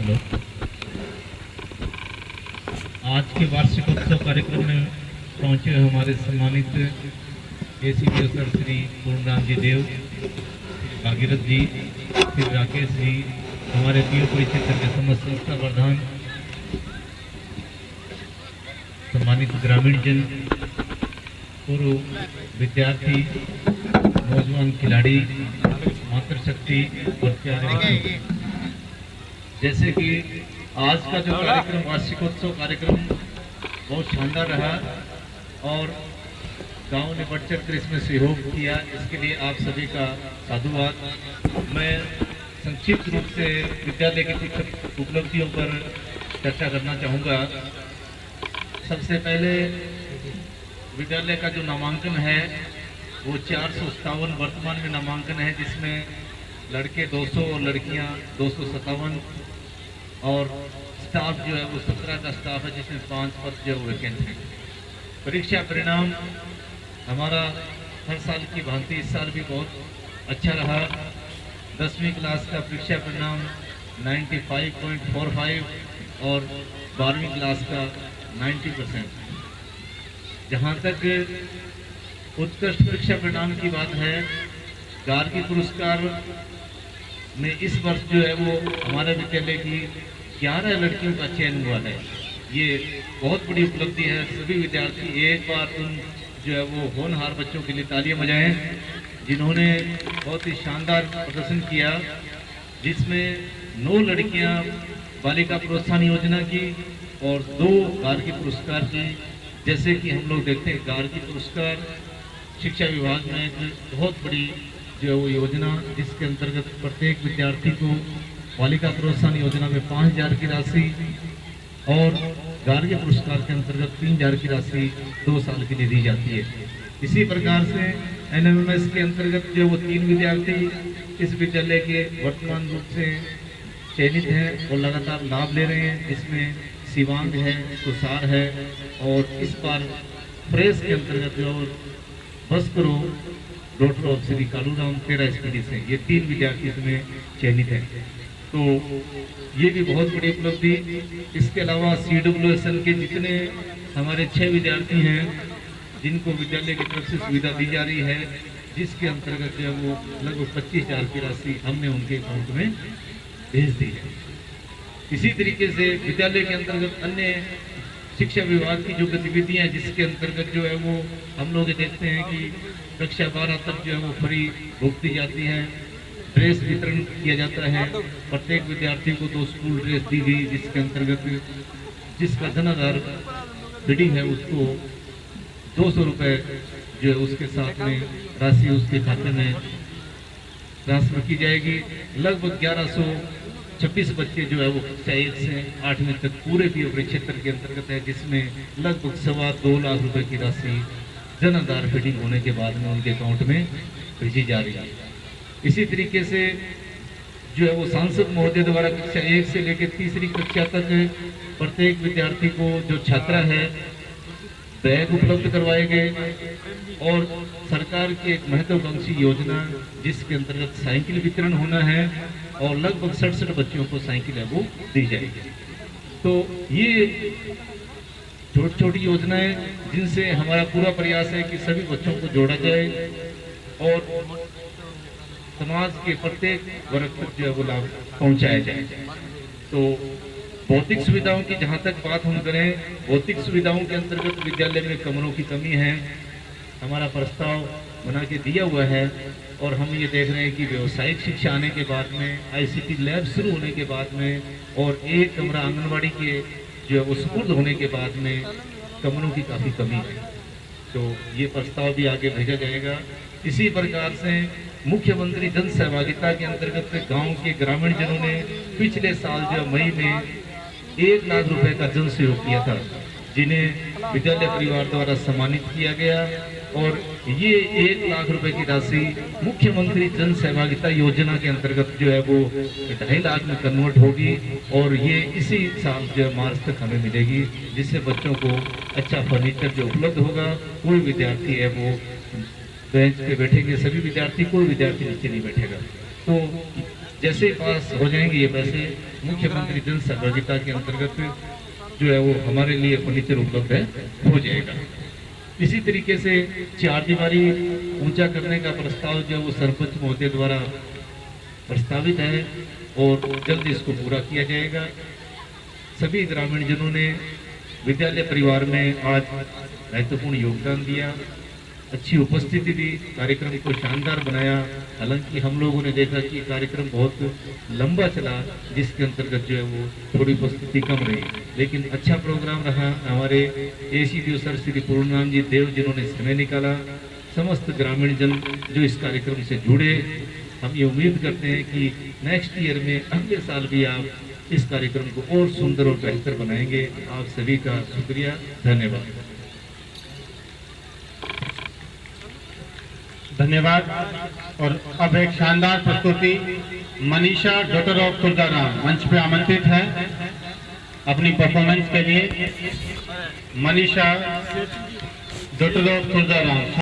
Hello. आज के वार्षिकोत्सव कार्यक्रम में पहुंचे हुए हमारे सम्मानित एसीपी सर श्री पूर्णराम जी देव, भागीरथ जी, श्री राकेश जी, हमारे पीओपुरी क्षेत्र के समस्त संस्था प्रधान, सम्मानित ग्रामीण जन, पूर्व विद्यार्थी, नौजवान खिलाड़ी, मातृशक्ति और प्यारे बच्चों, जैसे कि आज का जो कार्यक्रम वार्षिकोत्सव कार्यक्रम बहुत शानदार रहा और गांव ने बढ़ चढ़कर इसमें सहयोग किया, इसके लिए आप सभी का साधुवाद। मैं संक्षिप्त रूप से विद्यालय की कुछ उपलब्धियों पर चर्चा करना चाहूँगा। सबसे पहले विद्यालय का जो नामांकन है वो 457 वर्तमान में नामांकन है, जिसमें लड़के 200 और लड़कियां 257 और स्टाफ जो है वो 17 का स्टाफ है, जिसमें 5 पद जो वैकेंट है। परीक्षा परिणाम हमारा हर साल की भांति इस साल भी बहुत अच्छा रहा। 10वीं क्लास का परीक्षा परिणाम 95.45 और 12वीं क्लास का 90%। जहाँ तक उत्कृष्ट परीक्षा परिणाम की बात है, गार्गी पुरस्कार में इस वर्ष जो है वो हमारे विद्यालय की 11 लड़कियों का चयन हुआ है। ये बहुत बड़ी उपलब्धि है। सभी विद्यार्थी एक बार उन जो है वो होनहार बच्चों के लिए तालियां बजाएं, जिन्होंने बहुत ही शानदार प्रदर्शन किया, जिसमें 9 लड़कियां बालिका प्रोत्साहन योजना की और 2 गार्गी पुरस्कार की। जैसे कि हम लोग देखते हैं, गार्गी पुरस्कार शिक्षा विभाग में एक बहुत बड़ी जो है वो योजना, जिसके अंतर्गत प्रत्येक विद्यार्थी को बालिका प्रोत्साहन योजना में 5,000 की राशि और गार्गी पुरस्कार के अंतर्गत 3,000 की राशि 2 साल के लिए दी जाती है। इसी प्रकार से एनएमएमएस के अंतर्गत जो वो 3 विद्यार्थी इस विद्यालय के वर्तमान रूप से चयनित हैं और लगातार लाभ ले रहे हैं, जिसमें शिवांग है, तुषार है और इस बार प्रेस के अंतर्गत जो बस करो doctor of Shri Kaluram 13 school से ये 3 विद्यार्थी इसमें चयनित हैं। तो ये भी बहुत बड़ी उपलब्धि। इसके अलावा CWSL के जितने हमारे 6 विद्यार्थी हैं, जिनको विद्यालय की तरफ से सुविधा दी जा रही है, जिसके अंतर्गत जो है वो लगभग 25,000 की राशि हमने उनके अकाउंट में भेज दी है। इसी तरीके से विद्यालय के अंतर्गत अन्य शिक्षा विभाग की जो गतिविधियां, जिसके अंतर्गत जो है वो हम लोग देखते हैं कि कक्षा 12 तक जो है वो फ्री बुक दी जाती है, ड्रेस वितरण किया जाता है। प्रत्येक विद्यार्थी को 2 स्कूल ड्रेस दी गई, जिसके अंतर्गत जिसका धनाधार बिडिंग है उसको 200 रुपये जो है उसके साथ में राशि उसके खाते में ट्रांसफर की जाएगी। लगभग 1126 बच्चे जो है वो कक्षा 1 से 8वीं तक पूरे पीओपुरी क्षेत्र के अंतर्गत है, जिसमें लगभग 2.25 लाख रुपए की राशि जनाधार फीडिंग होने के बाद में उनके अकाउंट में भेजी जा रही है। इसी तरीके से जो है वो सांसद महोदय द्वारा कक्षा 1 से लेकर 3री कक्षा तक प्रत्येक विद्यार्थी को जो छात्रा है बैग उपलब्ध करवाए गए और सरकार की एक महत्वाकांक्षी योजना, जिसके अंतर्गत साइकिल वितरण होना है और लगभग 67 बच्चों को साइकिल है वो दी जाएगी। तो ये छोटी छोटी योजनाएं, जिनसे हमारा पूरा प्रयास है कि सभी बच्चों को जोड़ा जाए और समाज के प्रत्येक वर्ग तक जो है वो लाभ पहुंचाया जाए। तो भौतिक सुविधाओं की जहां तक बात हम करें, भौतिक सुविधाओं के अंतर्गत विद्यालय में कमरों की कमी है। हमारा प्रस्ताव बना के दिया हुआ है और हम ये देख रहे हैं कि व्यावसायिक शिक्षा आने के बाद में, ICT लैब शुरू होने के बाद में और एक कमरा आंगनबाड़ी के जो है वो सुपुर्द होने के बाद में कमरों की काफ़ी कमी है। तो ये प्रस्ताव भी आगे भेजा जाएगा। इसी प्रकार से मुख्यमंत्री जन सहभागिता के अंतर्गत गांव के ग्रामीण जनों ने पिछले साल जो मई में 1 लाख रुपए का जन सहयोग किया था, जिन्हें विद्यालय परिवार द्वारा सम्मानित किया गया और ये 1 लाख रुपए की राशि मुख्यमंत्री जन सहभागिता योजना के अंतर्गत जो है वो 2.5 लाख में कन्वर्ट होगी और ये इसी साल जो मार्च तक हमें मिलेगी, जिससे बच्चों को अच्छा फर्नीचर जो उपलब्ध होगा। कोई विद्यार्थी है वो बेंच पे बैठेंगे सभी विद्यार्थी, कोई विद्यार्थी नीचे नहीं बैठेगा। तो जैसे पास हो जाएंगे ये पैसे मुख्यमंत्री जन सहभागिता के अंतर्गत जो है वो हमारे लिए फर्नीचर उपलब्ध है हो जाएगा। इसी तरीके से चार दीवारी ऊंचा करने का प्रस्ताव जो वो सरपंच महोदय द्वारा प्रस्तावित है और जल्द इसको पूरा किया जाएगा। सभी ग्रामीण जनों ने विद्यालय परिवार में आज महत्वपूर्ण योगदान दिया, अच्छी उपस्थिति दी, कार्यक्रम को शानदार बनाया। हालांकि हम लोगों ने देखा कि कार्यक्रम बहुत लंबा चला, जिसके अंतर्गत जो है वो थोड़ी उपस्थिति कम रही, लेकिन अच्छा प्रोग्राम रहा। हमारे एसीडीओ सर श्री पूर्णनाम जी देव जिन्होंने समय निकाला, समस्त ग्रामीण जन जो इस कार्यक्रम से जुड़े, हम ये उम्मीद करते हैं कि नेक्स्ट ईयर में अगले साल भी आप इस कार्यक्रम को और सुंदर और बेहतर बनाएंगे। आप सभी का शुक्रिया, धन्यवाद। धन्यवाद। और अब एक शानदार प्रस्तुति मनीषा डॉटर ऑफ तुलजाराम मंच पे आमंत्रित है अपनी परफॉर्मेंस के लिए। Manisha daughter of Tuljaram.